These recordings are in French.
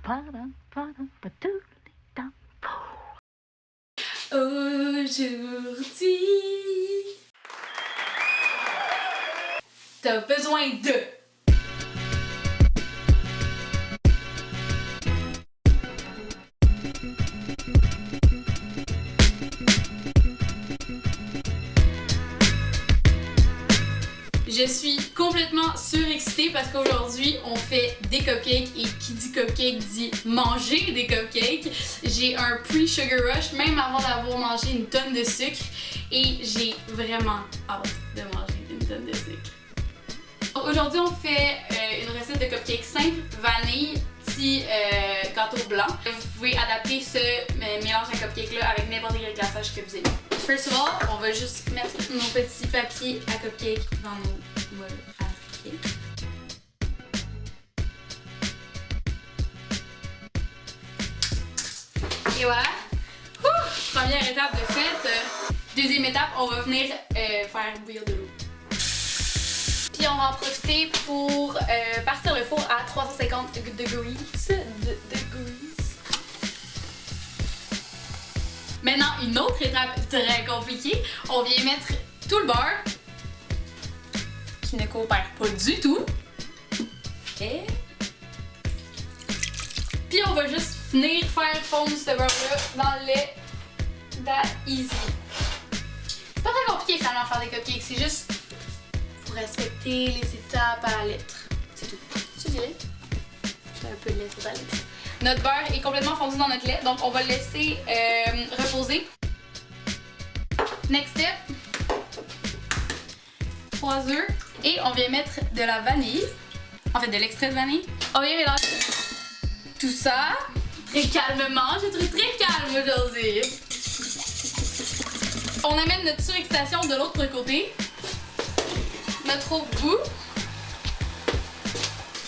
Aujourd'hui, t'as besoin de... Je suis complètement surexcitée parce qu'aujourd'hui, on fait des cupcakes et qui dit cupcake dit manger des cupcakes. J'ai un pre-sugar rush même avant d'avoir mangé une tonne de sucre et j'ai vraiment hâte de manger une tonne de sucre. Aujourd'hui, on fait une recette de cupcake simple, vanille, petit gâteau blanc. Vous pouvez adapter ce mélange à cupcake-là avec n'importe quel glaçage que vous aimez. First of all, on va juste mettre nos petits papiers à cupcake dans nos moules à cupcake. Et voilà. Première étape de faite. Deuxième étape, on va venir faire bouillir de l'eau. Puis on va en profiter pour partir le four à 350 degrés. Maintenant, une autre étape très compliquée, on vient mettre tout le beurre, qui ne coopère pas du tout. Et... puis on va juste venir faire fondre ce beurre-là dans le lait. That easy. C'est pas très compliqué finalement faire des cupcakes, c'est juste... faut respecter les étapes à la lettre. C'est tout. Tu dirais? J'ai un peu de lait sur ta lettre. Notre beurre est complètement fondu dans notre lait, donc on va le laisser reposer. Next step, 3 œufs et on vient mettre de la vanille, en fait de l'extrait de vanille. On vient mélanger tout ça très calmement, j'ai trouvé très calme aujourd'hui. On amène notre surexcitation de l'autre côté, notre autre bout.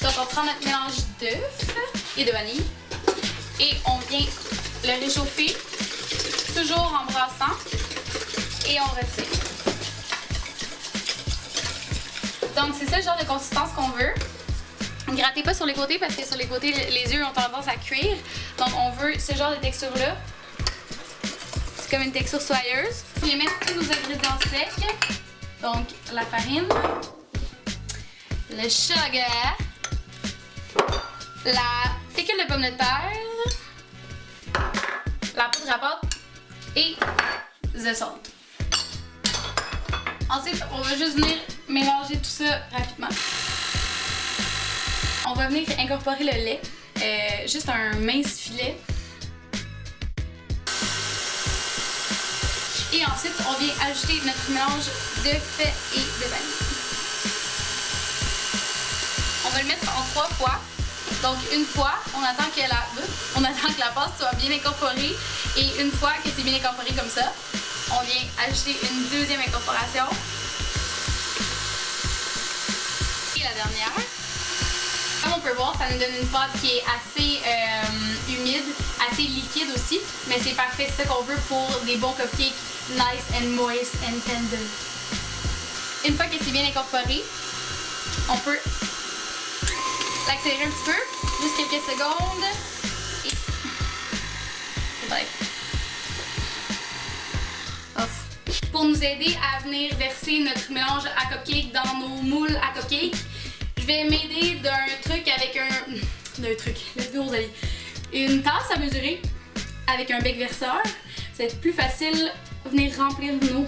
Donc on prend notre mélange d'œufs et de vanille. Et on vient le réchauffer, toujours en brassant, et on retire. Donc c'est ça le genre de consistance qu'on veut. Ne grattez pas sur les côtés parce que sur les côtés, les œufs ont tendance à cuire. Donc on veut ce genre de texture-là. C'est comme une texture soyeuse. On vient mettre tous nos ingrédients secs. Donc la farine, le sugar, la fécule de pomme de terre, la poudre à pâte et the salt. Ensuite, on va juste venir mélanger tout ça rapidement. On va venir incorporer le lait, juste un mince filet. Et ensuite, on vient ajouter notre mélange de fait et de vanille. On va le mettre en 3 fois. Donc une fois, on attend que la pâte soit bien incorporée et une fois que c'est bien incorporé comme ça, on vient ajouter une deuxième incorporation. Et la dernière. Comme on peut voir, ça nous donne une pâte qui est assez humide, assez liquide aussi, mais c'est parfait, c'est ce qu'on veut pour des bons cupcakes nice and moist and tender. Une fois que c'est bien incorporé, on peut l'accélérer un petit peu, juste quelques secondes. Et... bref. Off. Pour nous aider à venir verser notre mélange à cupcake dans nos moules à cupcake, je vais m'aider d'un truc avec let's go Rosalie. Une tasse à mesurer avec un bec verseur. Ça va être plus facile de venir remplir nos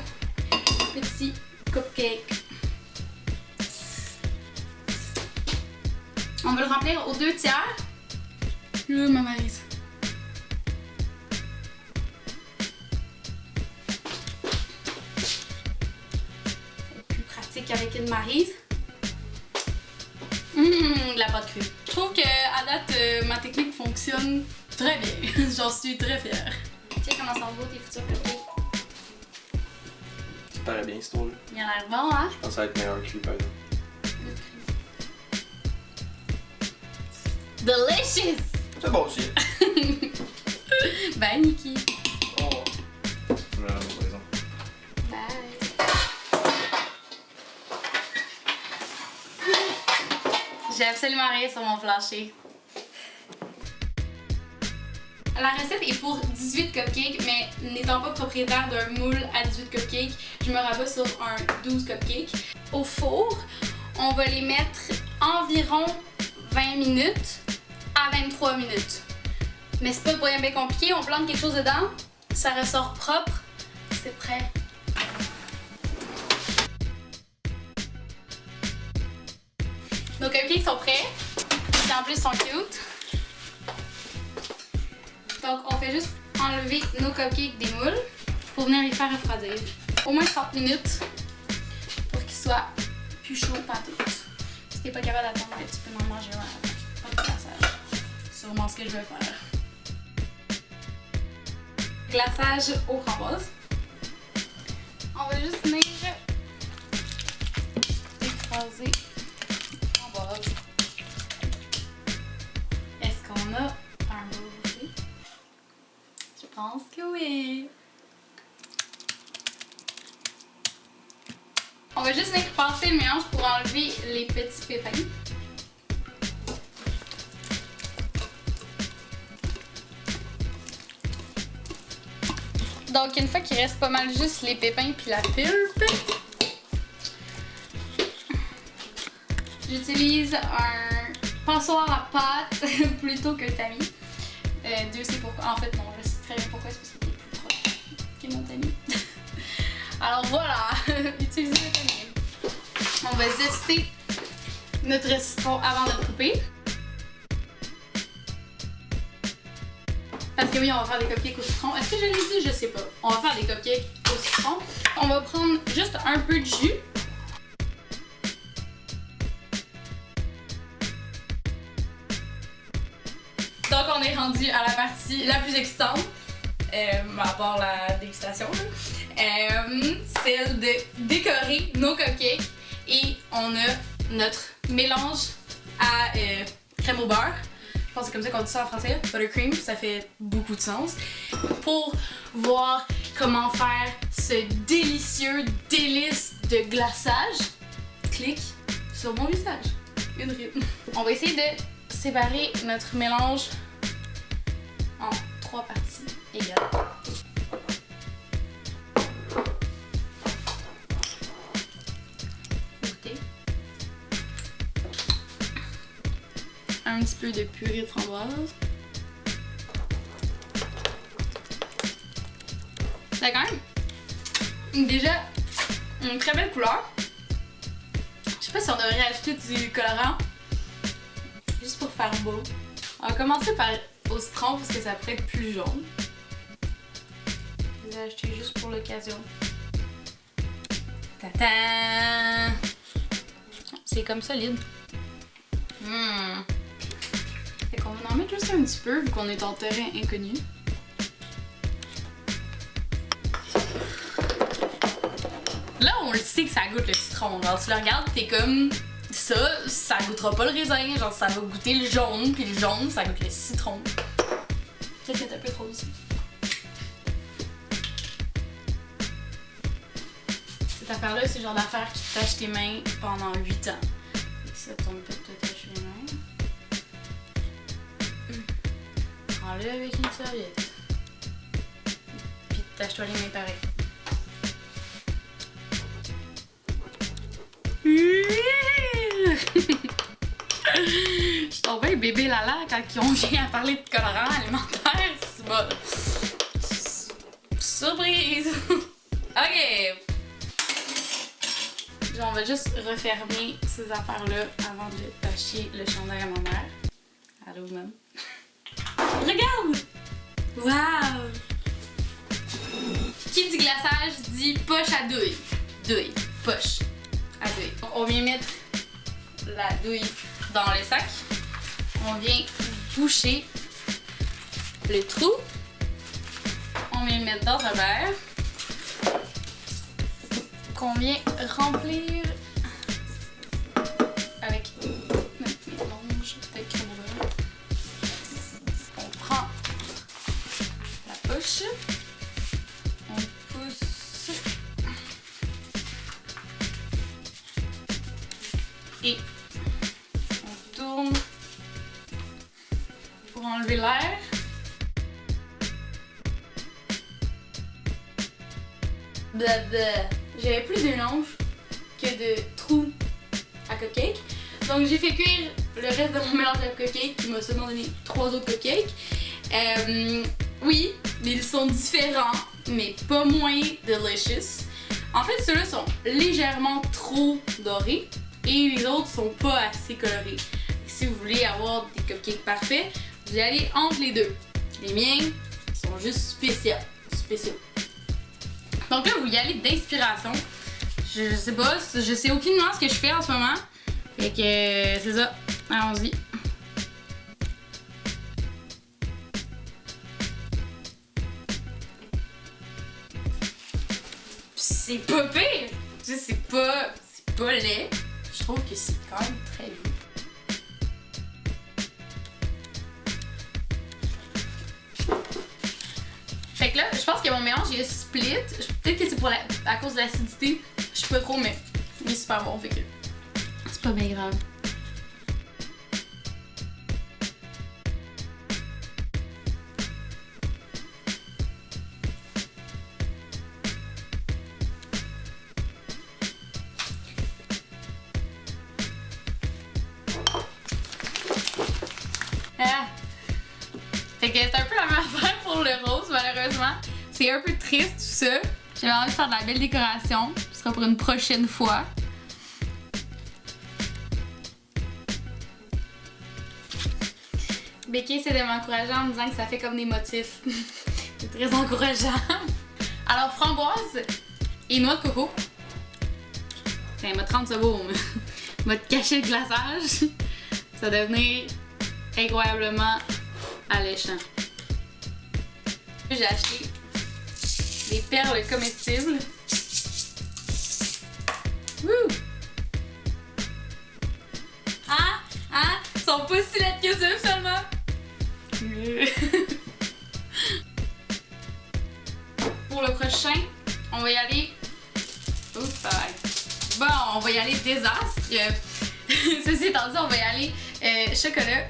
petits cupcakes. On va le remplir aux 2 tiers. Là, ma marise. C'est plus pratique avec une marise. De la pâte crue. Je trouve que à date, ma technique fonctionne très bien. J'en suis très fière. Tiens comment ça va tes futurs cupcakes. Ça paraît bien ce tour-là. Il a l'air bon, hein? Je pense que ça va être meilleur cru par exemple. Delicious! C'est bon aussi. Bye, Nikki. Oh. Voilà, par exemple. Bye. J'ai absolument rien sur mon plancher. La recette est pour 18 cupcakes, mais n'étant pas propriétaire d'un moule à 18 cupcakes, je me rabats sur un 12 cupcakes. Au four, on va les mettre environ 20 minutes à 23 minutes. Mais c'est pas bien compliqué, on plante quelque chose dedans, ça ressort propre, c'est prêt. Nos cupcakes sont prêts, et en plus ils sont cute. Donc on fait juste enlever nos cupcakes des moules pour venir les faire refroidir. Au moins 30 minutes pour qu'ils soient plus chauds pantoute. Si t'es pas capable d'attendre, tu peux en manger un. Pas de glaçage. C'est sûrement ce que je vais faire. Glaçage aux framboises. On va juste venir écraser les framboises. Est-ce qu'on a un bowl aussi? Je pense que oui. On va juste venir passer le mélange pour enlever les petits pépins. Donc une fois qu'il reste pas mal juste les pépins puis la pulpe, j'utilise un passoire à pâte plutôt qu'un tamis. Dieu sait pourquoi. En fait non, je sais très bien pourquoi, c'est parce qu'il est plus proche que mon tamis. Alors voilà, utilisez le tamis. On va zester notre citron avant de le couper. Parce que oui, on va faire des cupcakes au citron. Est-ce que je l'ai dit? Je sais pas. On va faire des cupcakes au citron. On va prendre juste un peu de jus. Donc on est rendu à la partie la plus excitante, à part la dégustation, celle de décorer nos cupcakes. Et on a notre mélange à crème au beurre. Je pense que c'est comme ça qu'on dit ça en français, buttercream, ça fait beaucoup de sens. Pour voir comment faire ce délicieux délice de glaçage, clique sur mon visage. Une rime. On va essayer de séparer notre mélange en 3 parties égales. Un petit peu de purée de framboise. Ça a quand même déjà une très belle couleur. Je sais pas si on devrait ajouter du colorant juste pour faire beau. On va commencer par au citron parce que ça pourrait être plus jaune. Je l'ai acheté juste pour l'occasion. Tata! C'est comme solide. Fait qu'on va en mettre juste un petit peu vu qu'on est en terrain inconnu. Là, on le sait que ça goûte le citron. Genre, tu le regardes, t'es comme ça goûtera pas le raisin. Genre, ça va goûter le jaune, puis le jaune, ça goûte le citron. Peut-être que c'est un peu trop aussi. Cette affaire-là, c'est le genre d'affaire qui te tâche tes mains pendant 8 ans. Et ça tombe pas de te tâcher les mains. Prends-le avec une serviette. Puis tâche-toi les mains pareil. Je suis tombée bébé Lala quand on vient à parler de colorant alimentaire. C'est bon. Surprise! Ok! Genre, on va juste refermer ces affaires-là avant de tâcher le chandail à ma mère. Allô, maman? Regarde! Wow! Qui dit glaçage dit poche à douille. Douille. Poche à douille. Donc, on vient mettre la douille dans le sac. On vient boucher le trou. On vient le mettre dans un verre. Qu'on vient remplir avec notre mélange de crème au beurre. On prend la poche, on pousse et on tourne pour enlever l'air. blablabla. J'avais plus de mélange que de trous à cupcake. Donc j'ai fait cuire le reste de mon mélange à cupcake qui m'a seulement donné 3 autres cupcakes. Oui, ils sont différents, mais pas moins delicious. En fait, ceux-là sont légèrement trop dorés et les autres sont pas assez colorés. Si vous voulez avoir des cupcakes parfaits, vous allez aller entre les deux. Les miens sont juste spéciaux. Donc là, vous y allez d'inspiration. Je sais pas, je sais aucunement ce que je fais en ce moment. Fait que c'est ça, allons-y. C'est pas pire! Tu sais, c'est pas laid. Je trouve que c'est quand même très bien. Fait que là, je pense que mon mélange il est split. Peut-être que c'est à cause de l'acidité. Je sais pas trop, mais il est super bon. Fait que c'est pas bien grave. Ah. Fait que c'est un peu la même affaire pour le rose, malheureusement. C'est un peu triste tout ça. J'avais envie de faire de la belle décoration. Ce sera pour une prochaine fois. Becky essaie de m'encourager en me disant que ça fait comme des motifs. C'est très encourageant. Alors, framboise et noix de coco. Ça m'a 30 secondes. Va te cacher le glaçage. Ça va devenir incroyablement alléchant. J'ai acheté des perles comestibles. Wouh! Ils sont pas si laides que ça finalement. Pour le prochain, on va y aller. Oups, bon, on va y aller désastre. Ceci étant dit, on va y aller chocolat.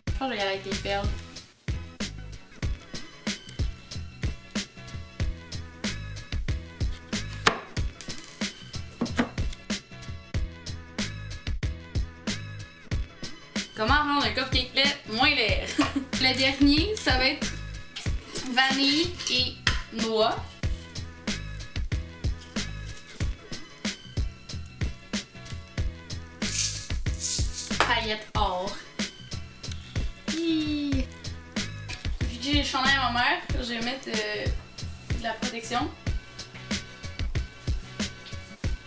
Je pense que je vais y aller avec les perles. Comment rendre un cupcake lait moins laid? Le dernier, ça va être vanille et noix. Paillettes or. Vu que j'ai changé à ma mère, je vais mettre de la protection.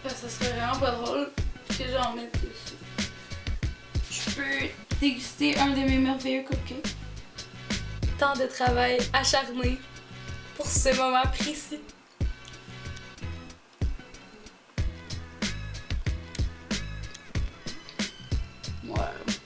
Parce que ça serait vraiment pas drôle que j'en mette dessus. Je peux déguster un de mes merveilleux cupcakes. Tant de travail acharné pour ce moment précis. Ouais.